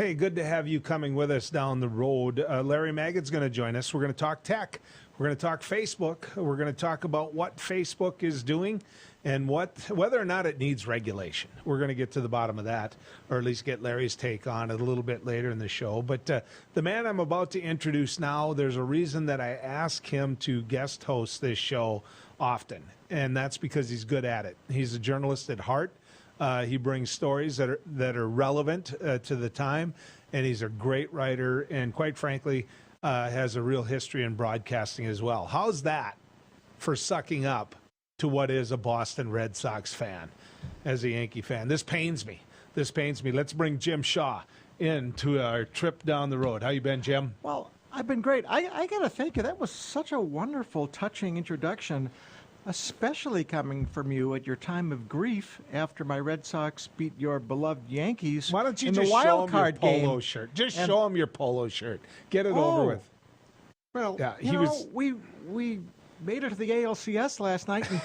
Hey, good to have you coming with us down the road. Larry Maggid's going to join us. We're going to talk tech. We're going to talk Facebook. We're going to talk about what Facebook is doing and whether or not it needs regulation. We're going to get to the bottom of that, or at least get Larry's take on it a little bit later in the show. But the man I'm about to introduce now, there's a reason that I ask him to guest host this show often, and that's because he's good at it. He's a journalist at heart. He brings stories that are relevant to the time, and he's a great writer, and quite frankly, has a real history in broadcasting as well. How's that for sucking up to what is a Boston Red Sox fan as a Yankee fan? This pains me. Let's bring Jim Shaw into our trip down the road. How you been, Jim? Well, I've been great. I got to thank you. That was such a wonderful, touching introduction, especially coming from you at your time of grief after my Red Sox beat your beloved Yankees. Why don't you in just the wild show card him your polo game. shirt? Just show him your polo shirt. Get it over with. Well, yeah, we made it to the ALCS last night, and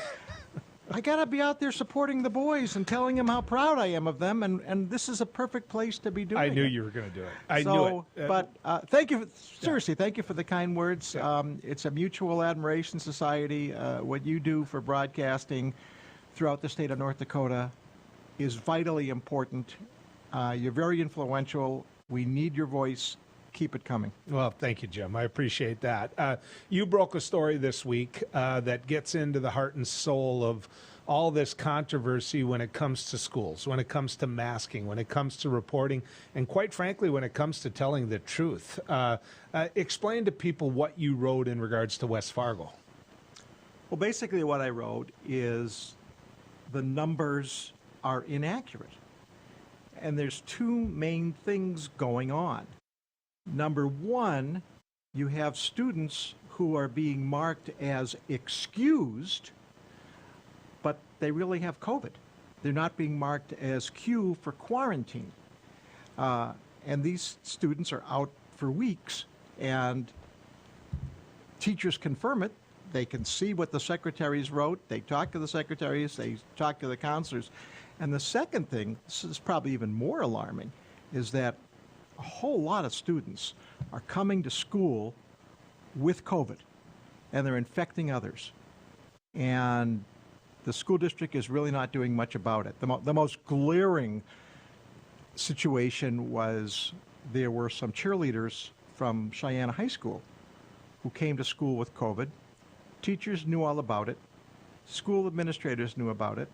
I got to be out there supporting the boys and telling them how proud I am of them, and this is a perfect place to be doing it. I knew you were going to do it. I knew it. But thank you. Seriously, thank you for the kind words. Yeah. It's a mutual admiration society. What you do for broadcasting throughout the state of North Dakota is vitally important. You're very influential. We need your voice. Keep it coming. Well, thank you, Jim. I appreciate that. You broke a story this week that gets into the heart and soul of all this controversy when it comes to schools, when it comes to masking, when it comes to reporting, and quite frankly, when it comes to telling the truth. Explain to people what you wrote in regards to West Fargo. Well, basically what I wrote is the numbers are inaccurate. And there's two main things going on. Number one, you have students who are being marked as excused, but they really have COVID. They're not being marked as Q for quarantine. And these students are out for weeks, and teachers confirm it. They can see what the secretaries wrote. They talk to the secretaries. They talk to the counselors. And the second thing, this is probably even more alarming, is that a whole lot of students are coming to school with COVID, and they're infecting others. And the school district is really not doing much about it. The most glaring situation was there were some cheerleaders from Cheyenne High School who came to school with COVID. Teachers knew all about it. School administrators knew about it.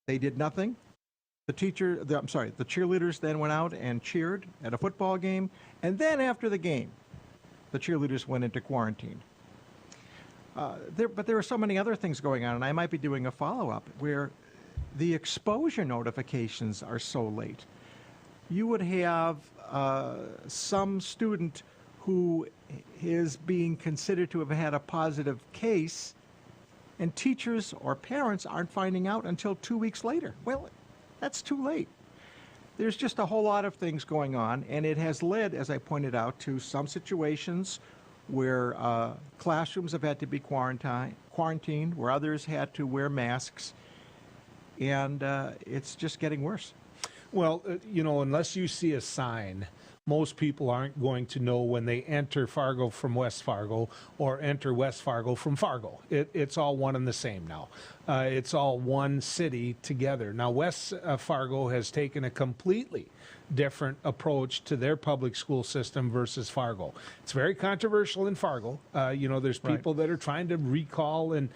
They did nothing. The cheerleaders then went out and cheered at a football game, and then after the game, the cheerleaders went into quarantine. But there are so many other things going on, and I might be doing a follow-up where the exposure notifications are so late. You would have some student who is being considered to have had a positive case, and teachers or parents aren't finding out until 2 weeks later. Well, that's too late. There's just a whole lot of things going on, and it has led, as I pointed out, to some situations where classrooms have had to be quarantined, where others had to wear masks, and it's just getting worse. Well, unless you see a sign, most people aren't going to know when they enter Fargo from West Fargo or enter West Fargo from Fargo. It's all one and the same now. It's all one city together. Now, West Fargo has taken a completely different approach to their public school system versus Fargo. It's very controversial in Fargo. There's people that are trying to recall and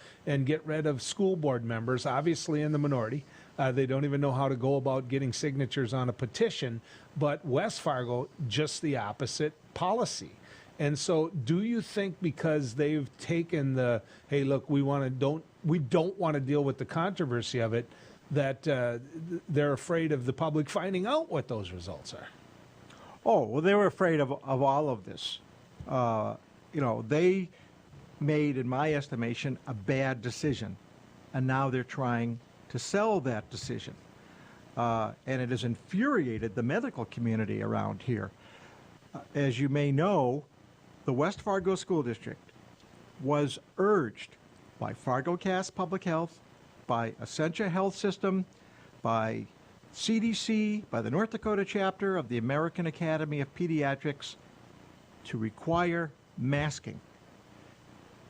get rid of school board members, obviously in the minority. They don't even know how to go about getting signatures on a petition. But West Fargo, just the opposite policy. And so do you think because they've taken the, hey, look, we don't want to deal with the controversy of it, that they're afraid of the public finding out what those results are? Oh, well, they were afraid of all of this. They made, in my estimation, a bad decision. And now they're trying to sell that decision. And it has infuriated the medical community around here. As you may know, the West Fargo School District was urged by FargoCast Public Health, by Essentia Health System, by CDC, by the North Dakota chapter of the American Academy of Pediatrics, to require masking.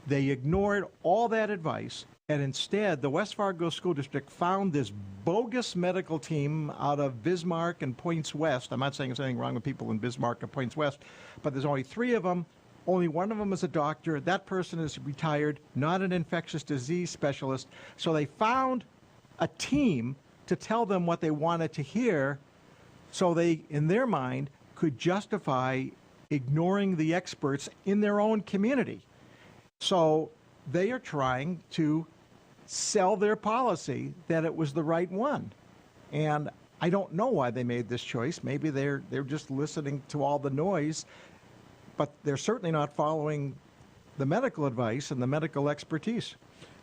They ignored all that advice, and instead the West Fargo School District found this bogus medical team out of Bismarck and Points West. I'm not saying there's anything wrong with people in Bismarck and Points West, but there's only 3 of them. Only one of them is a doctor. That person is retired, not an infectious disease specialist. So they found a team to tell them what they wanted to hear, so they, in their mind, could justify ignoring the experts in their own community. So they are trying to sell their policy that it was the right one. And I don't know why they made this choice. Maybe they're just listening to all the noise, but they're certainly not following the medical advice and the medical expertise.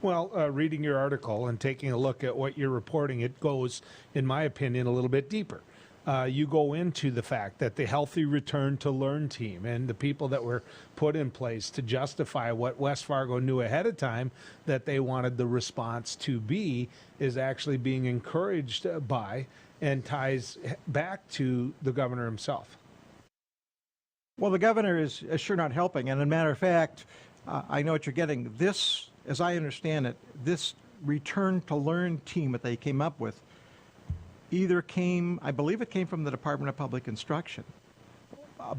Well, reading your article and taking a look at what you're reporting, it goes, in my opinion, a little bit deeper. You go into the fact that the Healthy Return to Learn team and the people that were put in place to justify what West Fargo knew ahead of time that they wanted the response to be is actually being encouraged by and ties back to the governor himself. Well, the governor is sure not helping. And as a matter of fact, I know what you're getting. This, as I understand it, this Return to Learn team that they came up with either came, I believe it came from the Department of Public Instruction,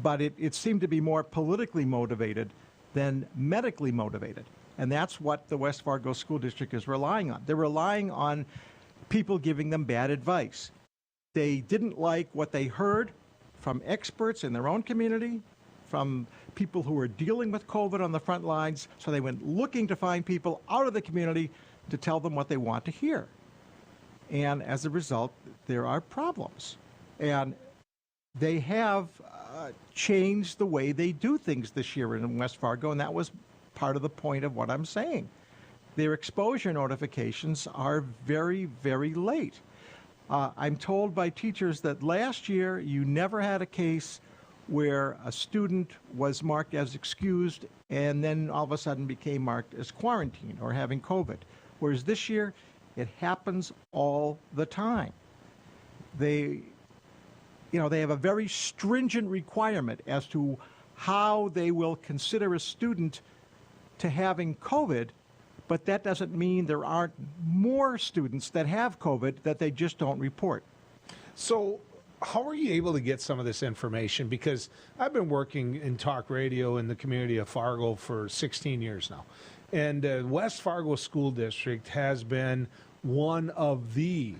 but it seemed to be more politically motivated than medically motivated. And that's what the West Fargo School District is relying on. They're relying on people giving them bad advice. They didn't like what they heard from experts in their own community, from people who were dealing with COVID on the front lines, so they went looking to find people out of the community to tell them what they want to hear. And as a result, there are problems. And they have changed the way they do things this year in West Fargo, and that was part of the point of what I'm saying. Their exposure notifications are very, very late. I'm told by teachers that last year you never had a case where a student was marked as excused and then all of a sudden became marked as quarantined or having COVID. Whereas this year, it happens all the time. They have a very stringent requirement as to how they will consider a student to having COVID, but that doesn't mean there aren't more students that have COVID that they just don't report. So how are you able to get some of this information? Because I've been working in talk radio in the community of Fargo for 16 years now. And West Fargo School District has been one of the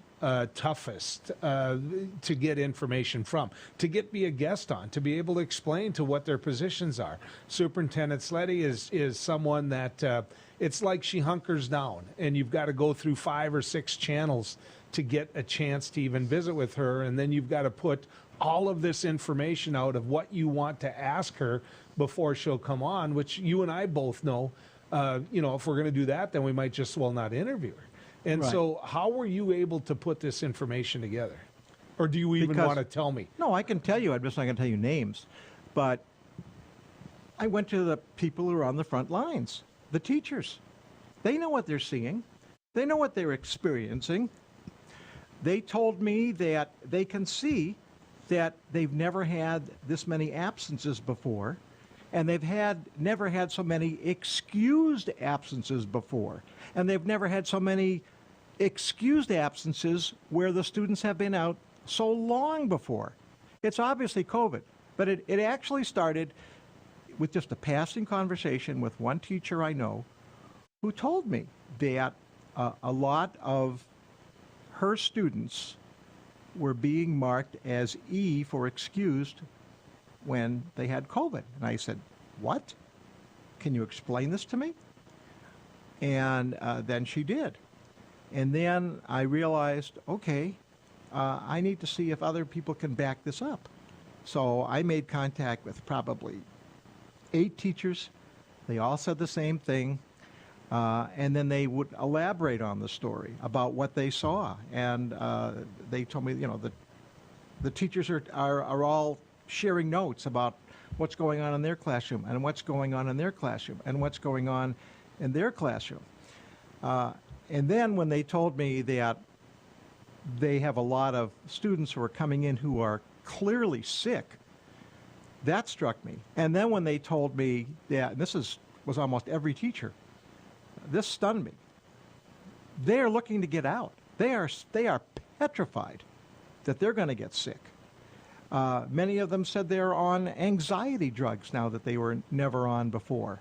toughest to get information from, to be a guest on, to be able to explain to what their positions are. Superintendent Sleddy is someone that it's like she hunkers down, and you've got to go through 5 or 6 channels to get a chance to even visit with her, and then you've got to put all of this information out of what you want to ask her before she'll come on, which you and I both know, if we're going to do that, then we might just not interview her. And right. So how were you able to put this information together? Or do you even want to tell me? No, I can tell you. I'm just not going to tell you names. But I went to the people who are on the front lines, the teachers. They know what they're seeing. They know what they're experiencing. They told me that they can see that they've never had this many absences before, and they've never had so many excused absences before, and they've never had so many excused absences where the students have been out so long before. It's obviously COVID, but it actually started with just a passing conversation with one teacher I know who told me that a lot of her students were being marked as E for excused when they had COVID. And I said, what? Can you explain this to me? And then she did. And then I realized, okay, I need to see if other people can back this up. So I made contact with probably 8 teachers. They all said the same thing. And then they would elaborate on the story about what they saw. And they told me, the teachers are all sharing notes about what's going on in their classroom and what's going on in their classroom and what's going on in their classroom. And then when they told me that they have a lot of students who are coming in who are clearly sick. That struck me. And then when they told me that, and was almost every teacher, this stunned me. They are looking to get out. They are petrified that they're going to get sick. Many of them said they're on anxiety drugs now that they were never on before.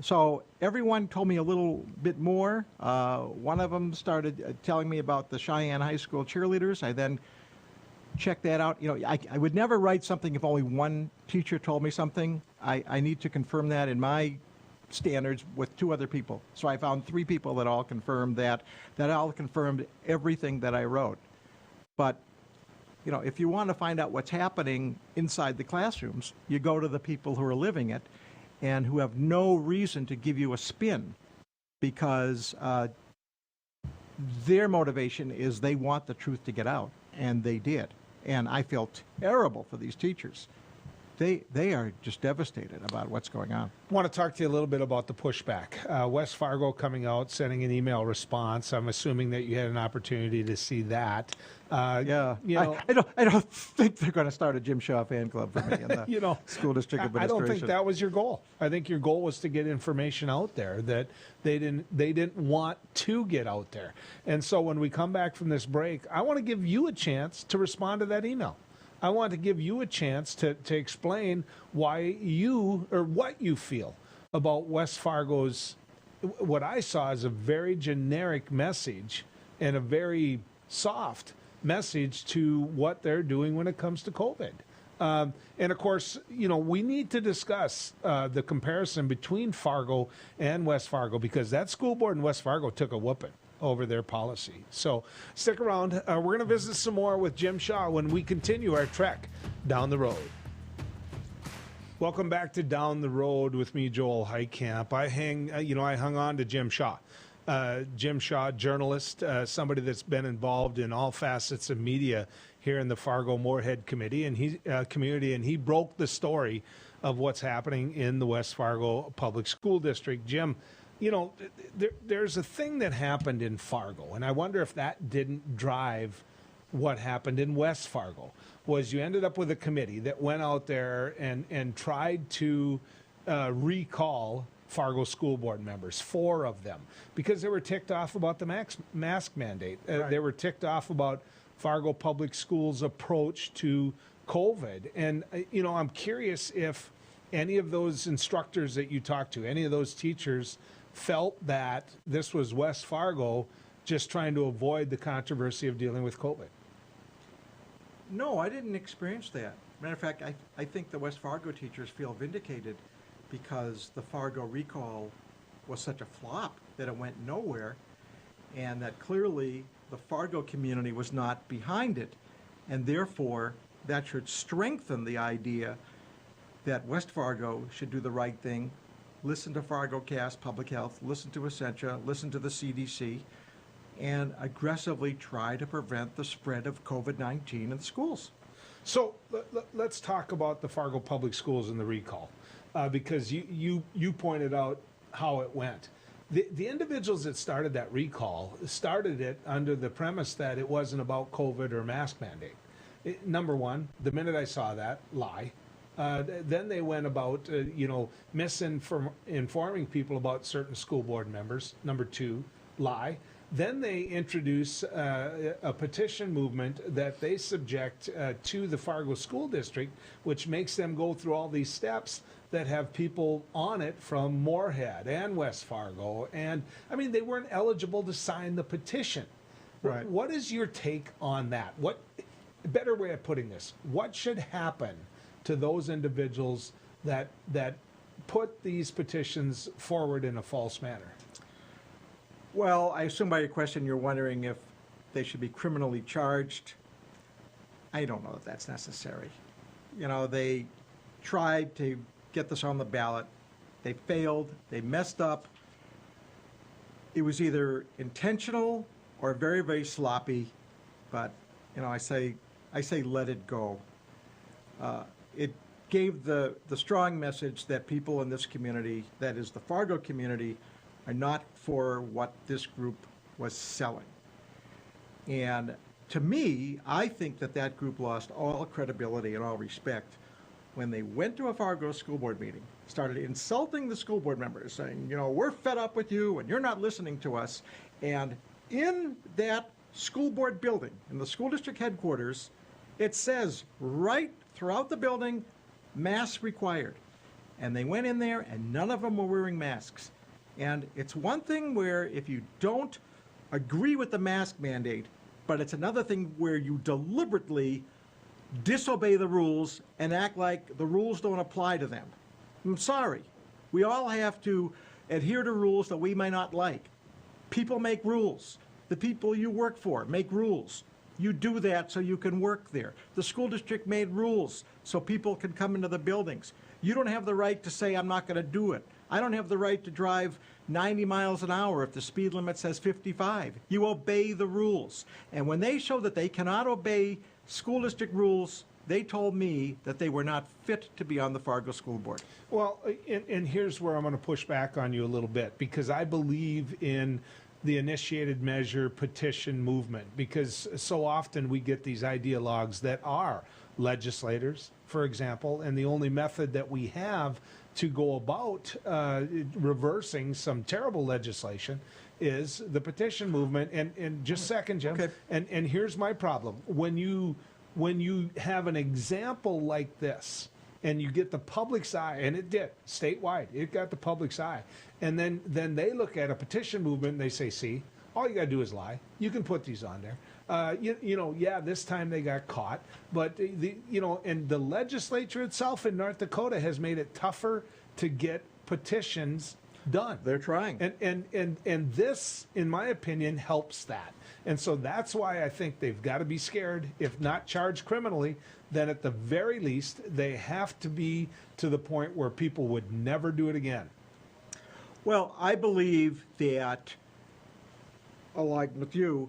So everyone told me a little bit more. One of them started telling me about the Cheyenne High School cheerleaders. I then checked that out. You know, I would never write something if only one teacher told me something. I need to confirm that in my standards with 2 other people. So I found 3 people that all confirmed that all confirmed everything that I wrote. But, you know, if you want to find out what's happening inside the classrooms, you go to the people who are living it and who have no reason to give you a spin, because their motivation is they want the truth to get out, and they did. And I feel terrible for these teachers. They are just devastated about what's going on. I want to talk to you a little bit about the pushback. West Fargo coming out, sending an email response. I'm assuming that you had an opportunity to see that. Yeah, you know, I don't think they're going to start a Jim Shaw fan club for me in the you know, school district administration. I don't think that was your goal. I think your goal was to get information out there that they didn't want to get out there. And so when we come back from this break, I want to give you a chance to respond to that email. I want to give you a chance to explain why you, or what you feel about West Fargo's, what I saw as a very generic message and a very soft message to what they're doing when it comes to COVID. And of course, you know, we need to discuss the comparison between Fargo and West Fargo, because that school board in West Fargo took a whooping over their policy. So stick around. We're going to visit some more with Jim Shaw when we continue our trek down the road. Welcome back to Down the Road with me, Joel Heitkamp. I hung on to Jim Shaw. Jim Shaw, journalist, somebody that's been involved in all facets of media here in the Fargo-Moorhead community, and he broke the story of what's happening in the West Fargo Public School District. Jim, you know, there's a thing that happened in Fargo, and I wonder if that didn't drive what happened in West Fargo, was you ended up with a committee that went out there and tried to recall Fargo school board members, 4 of them, because they were ticked off about the mask mandate. Right. They were ticked off about Fargo Public Schools' approach to COVID. And, you know, I'm curious if any of those instructors that you talked to, any of those teachers, felt that this was West Fargo just trying to avoid the controversy of dealing with COVID. No, I didn't experience that. Matter of fact, I think the West Fargo teachers feel vindicated because the Fargo recall was such a flop that it went nowhere, and that clearly the Fargo community was not behind it, and therefore that should strengthen the idea that West Fargo should do the right thing, listen to FargoCast, Public Health, listen to Essentia, listen to the CDC, and aggressively try to prevent the spread of COVID-19 in the schools. So let's talk about the Fargo Public Schools and the recall, because you pointed out how it went. The individuals that started that recall started it under the premise that it wasn't about COVID or mask mandate. Number one, the minute I saw that, lie. Then they went about, misinforming people about certain school board members. Number 2, lie. Then they introduce a petition movement that they subject to the Fargo School District, which makes them go through all these steps that have people on it from Moorhead and West Fargo. And, I mean, they weren't eligible to sign the petition. Right. What is your take on that? Better way of putting this, what should happen to those individuals that put these petitions forward in a false manner? Well, I assume by your question you're wondering if they should be criminally charged. I don't know if that's necessary. You know, they tried to get this on the ballot. They failed. They messed up. It was either intentional or very, very sloppy. But, you know, I say let it go. It gave the strong message that people in this community, that is the Fargo community, are not for what this group was selling. And to me, I think that that group lost all credibility and all respect when they went to a Fargo school board meeting, started insulting the school board members, saying, you know, we're fed up with you and you're not listening to us. And in that school board building, in the school district headquarters, it says right throughout the building, masks required. And they went in there and none of them were wearing masks. And it's one thing where if you don't agree with the mask mandate, but it's another thing where you deliberately disobey the rules and act like the rules don't apply to them. I'm sorry. We all have to adhere to rules that we may not like. People make rules. The people you work for make rules. You do that so you can work there. The school district made rules so people can come into the buildings. You don't have the right to say, I'm not going to do it. I don't have the right to drive 90 miles an hour if the speed limit says 55. You obey the rules. And when they show that they cannot obey school district rules, they told me that they were not fit to be on the Fargo School Board. Well, and here's where I'm going to push back on you a little bit, because I believe in the initiated measure petition movement, because so often we get these ideologues that are legislators, for example, and the only method that we have to go about reversing some terrible legislation is the petition movement. And just a second, Jim. Okay. And here's my problem. When you have an example like this, and you get the public's eye, and it did, statewide, it got the public's eye, and then they look at a petition movement and they say, see, all you got to do is lie. You can put these on there. Yeah, this time they got caught, but and the legislature itself in North Dakota has made it tougher to get petitions done. They're trying. And this, in my opinion, helps that. And so that's why I think they've got to be scared, if not charged criminally, then at the very least, they have to be to the point where people would never do it again. Well, I believe that, alike with you,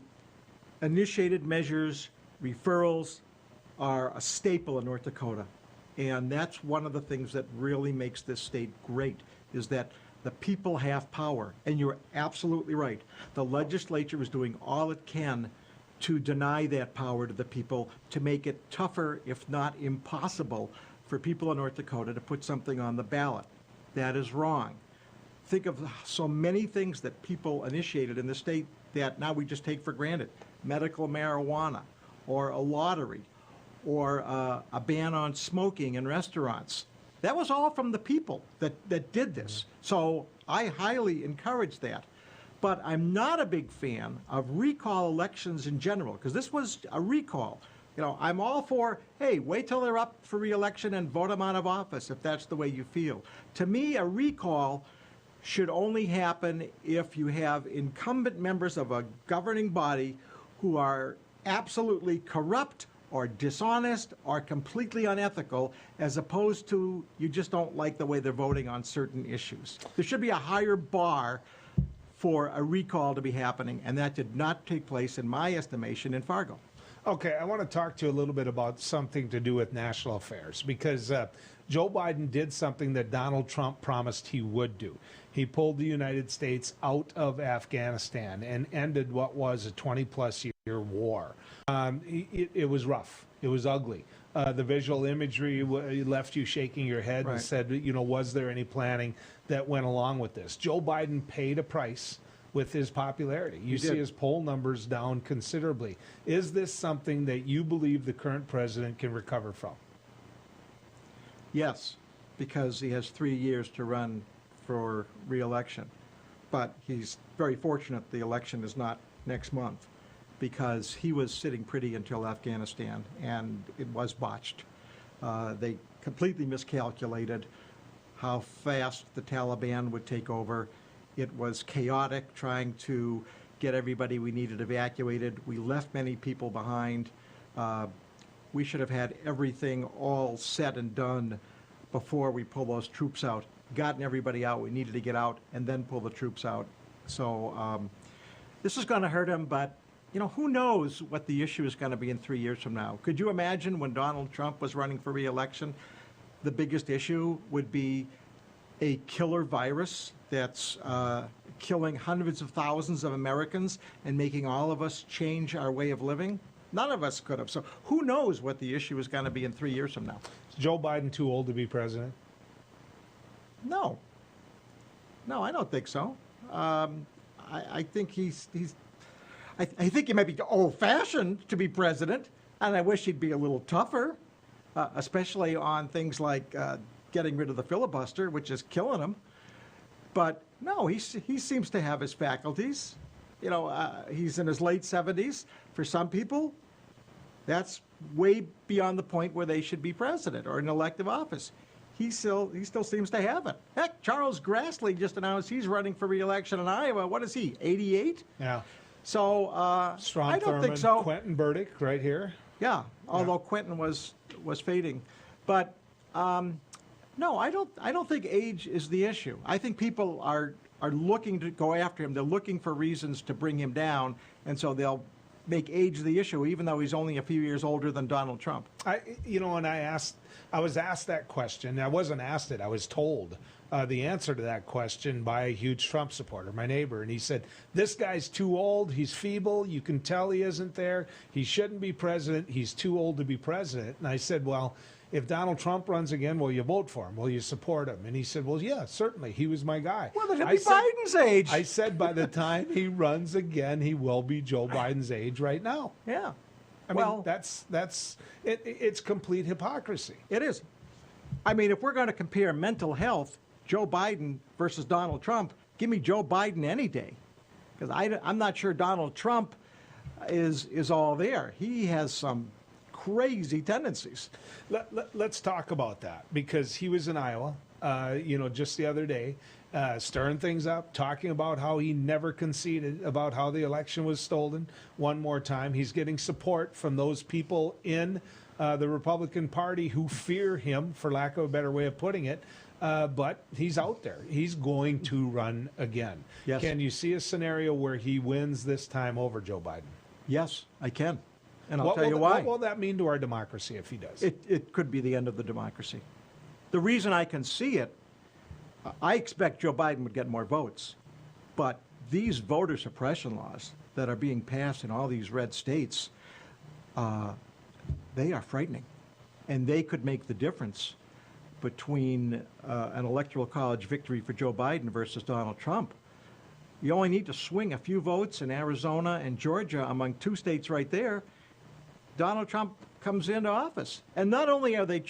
initiated measures, referrals are a staple in North Dakota. And that's one of the things that really makes this state great, is that the people have power. And you're absolutely right. The legislature is doing all it can to deny that power to the people, to make it tougher, if not impossible, for people in North Dakota to put something on the ballot. That is wrong. Think of so many things that people initiated in the state that now we just take for granted. Medical marijuana, or a lottery, or a ban on smoking in restaurants. That was all from the people that did this. So I highly encourage that. But I'm not a big fan of recall elections in general, because this was a recall. You know, I'm all for, hey, wait till they're up for re-election and vote them out of office if that's the way you feel. To me, a recall should only happen if you have incumbent members of a governing body who are absolutely corrupt or dishonest or completely unethical, as opposed to you just don't like the way they're voting on certain issues. There should be a higher bar for a recall to be happening, and that did not take place, in my estimation, in Fargo. Okay, I want to talk to you a little bit about something to do with national affairs, because Joe Biden did something that Donald Trump promised he would do. He pulled the United States out of Afghanistan and ended what was a 20-plus year war. It was rough. It was ugly. The visual imagery left you shaking your head and said, was there any planning that went along with this? Joe Biden paid a price with his popularity. You see his poll numbers down considerably. Is this something that you believe the current president can recover from? Yes, because he has 3 years to run for re-election. But he's very fortunate the election is not next month, because he was sitting pretty until Afghanistan, and it was botched. They completely miscalculated how fast the Taliban would take over. It was chaotic trying to get everybody we needed evacuated. We left many people behind. We should have had everything all set and done before we pull those troops out, gotten everybody out we needed to get out, and then pull the troops out. So this is going to hurt him, but who knows what the issue is going to be in 3 years from now. Could you imagine when Donald Trump was running for re-election, the biggest issue would be a killer virus that's killing hundreds of thousands of Americans and making all of us change our way of living? None of us could have. So who knows what the issue is going to be in 3 years from now? Is Joe Biden too old to be president? No. No, I don't think so. I think I think he might be old-fashioned to be president, and I wish he'd be a little tougher, especially on things like getting rid of the filibuster, which is killing him. But no, he seems to have his faculties. You know, he's in his late 70s. For some people, that's way beyond the point where they should be president or in elective office. He still seems to have it. Heck, Charles Grassley just announced he's running for re-election in Iowa. What is he, 88? Yeah. So Strom I don't Thurmond, think so. Quentin Burdick right here. Yeah, although Quentin was fading. But no, I don't think age is the issue. I think people are looking to go after him. They're looking for reasons to bring him down, and so they'll make age the issue, even though he's only a few years older than Donald Trump. I was asked that question. I wasn't asked it. I was told the answer to that question by a huge Trump supporter, my neighbor, and he said, "This guy's too old. He's feeble. You can tell he isn't there. He shouldn't be president. He's too old to be president." And I said, "Well, if Donald Trump runs again, will you vote for him? Will you support him?" And he said, "Well, yeah, certainly. He was my guy." Well, then he'll be Biden's age. I said, by the time he runs again, he will be Joe Biden's age right now. Yeah. I mean, it's complete hypocrisy. It is. I mean, if we're going to compare mental health, Joe Biden versus Donald Trump, give me Joe Biden any day. Because I'm not sure Donald Trump is all there. He has some crazy tendencies. Let's talk about that, because he was in Iowa, just the other day, stirring things up, talking about how he never conceded, about how the election was stolen one more time. He's getting support from those people in the Republican Party who fear him, for lack of a better way of putting it. But he's out there. He's going to run again. Yes. Can you see a scenario where he wins this time over Joe Biden? Yes, I can. And I'll tell you why. What will that mean to our democracy if he does? It could be the end of the democracy. The reason I can see it, I expect Joe Biden would get more votes, but these voter suppression laws that are being passed in all these red states, they are frightening, and they could make the difference between an electoral college victory for Joe Biden versus Donald Trump. You only need to swing a few votes in Arizona and Georgia among two states right there. Donald Trump comes into office. And not only are they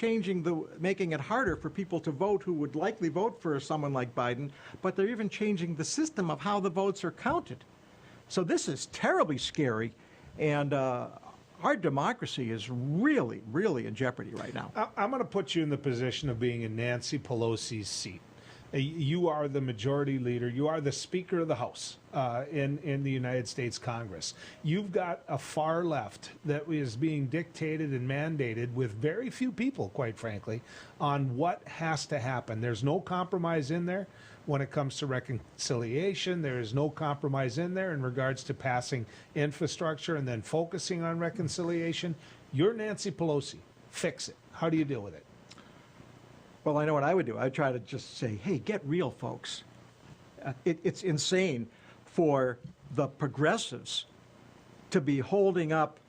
making it harder for people to vote who would likely vote for someone like Biden, but they're even changing the system of how the votes are counted. So this is terribly scary, and our democracy is really, really in jeopardy right now. I'm going to put you in the position of being in Nancy Pelosi's seat. You are the majority leader. You are the Speaker of the House in the United States Congress. You've got a far left that is being dictated and mandated with very few people, quite frankly, on what has to happen. There's no compromise in there when it comes to reconciliation. There is no compromise in there in regards to passing infrastructure and then focusing on reconciliation. You're Nancy Pelosi. Fix it. How do you deal with it? Well, I know what I would do. I'd try to just say, hey, get real, folks. It's insane for the progressives to be holding up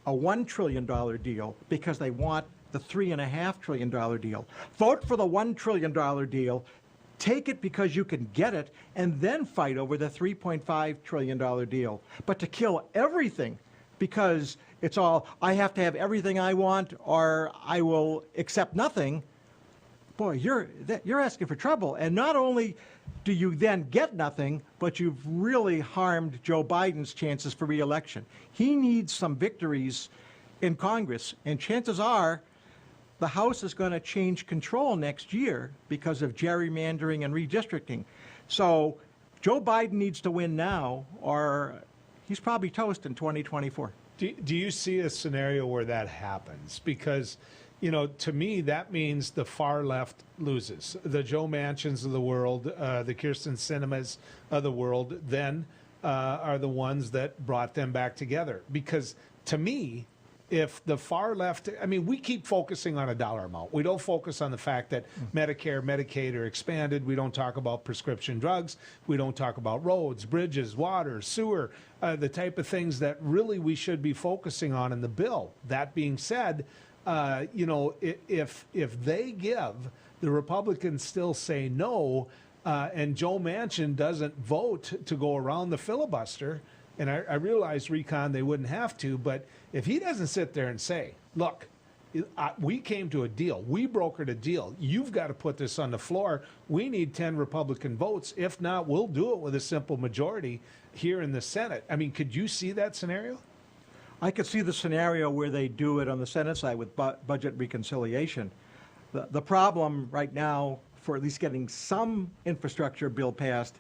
a $1 trillion deal because they want the $3.5 trillion deal. Vote for the $1 trillion deal, take it because you can get it, and then fight over the $3.5 trillion deal. But to kill everything because it's all, I have to have everything I want or I will accept nothing, boy, you're asking for trouble. And not only do you then get nothing, but you've really harmed Joe Biden's chances for re-election. He needs some victories in Congress, and chances are the House is going to change control next year because of gerrymandering and redistricting. So Joe Biden needs to win now, or he's probably toast in 2024. Do you see a scenario where that happens? Because, to me, that means the far left loses. The Joe Manchins of the world, the Kirsten Sinemas of the world, then are the ones that brought them back together. Because, to me, if the far left, I mean, we keep focusing on a dollar amount. We don't focus on the fact that Medicare, Medicaid are expanded. We don't talk about prescription drugs. We don't talk about roads, bridges, water, sewer, the type of things that really we should be focusing on in the bill. That being said, you know, if they give, the Republicans still say no, and Joe Manchin doesn't vote to go around the filibuster, and I realize, Recon, they wouldn't have to, but if he doesn't sit there and say, look, we came to a deal, we brokered a deal, you've got to put this on the floor, we need 10 Republican votes, if not, we'll do it with a simple majority here in the Senate. I mean, could you see that scenario? I could see the scenario where they do it on the Senate side with budget reconciliation. The problem right now for at least getting some infrastructure bill passed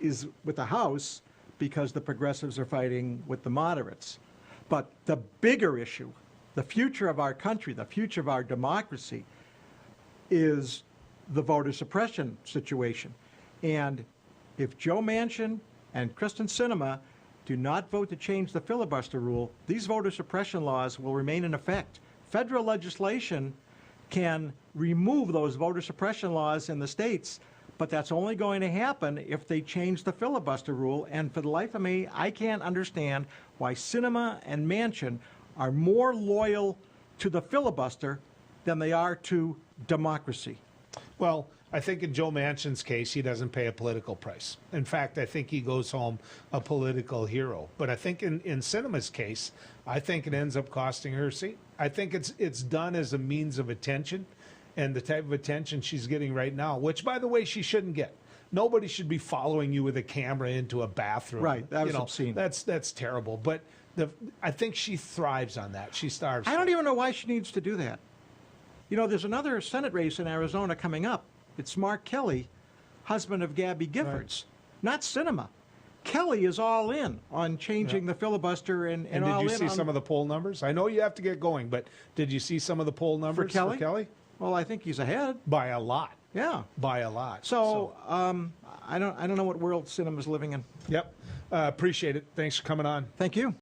is with the House, because the progressives are fighting with the moderates. But the bigger issue, the future of our country, the future of our democracy, is the voter suppression situation. And if Joe Manchin and Kristen Sinema do not vote to change the filibuster rule, these voter suppression laws will remain in effect. Federal legislation can remove those voter suppression laws in the states, but that's only going to happen if they change the filibuster rule. And for the life of me, I can't understand why Sinema and Manchin are more loyal to the filibuster than they are to democracy. Well, I think in Joe Manchin's case, he doesn't pay a political price. In fact, I think he goes home a political hero. But I think in Sinema's case, I think it ends up costing her a seat. I think it's done as a means of attention, and the type of attention she's getting right now, which, by the way, she shouldn't get. Nobody should be following you with a camera into a bathroom. Right, that was obscene. That's terrible. But I think she thrives on that. She starves. I don't even know why she needs to do that. You know, there's another Senate race in Arizona coming up. It's Mark Kelly, husband of Gabby Giffords, not Sinema. Kelly is all in on changing the filibuster and And all did you in see on some of the poll numbers? I know you have to get going, but did you see some of the poll numbers Kelly? for Kelly? Well, I think he's ahead. By a lot. Yeah. By a lot. So I don't know what world Sinema's living in. Yep. Appreciate it. Thanks for coming on. Thank you.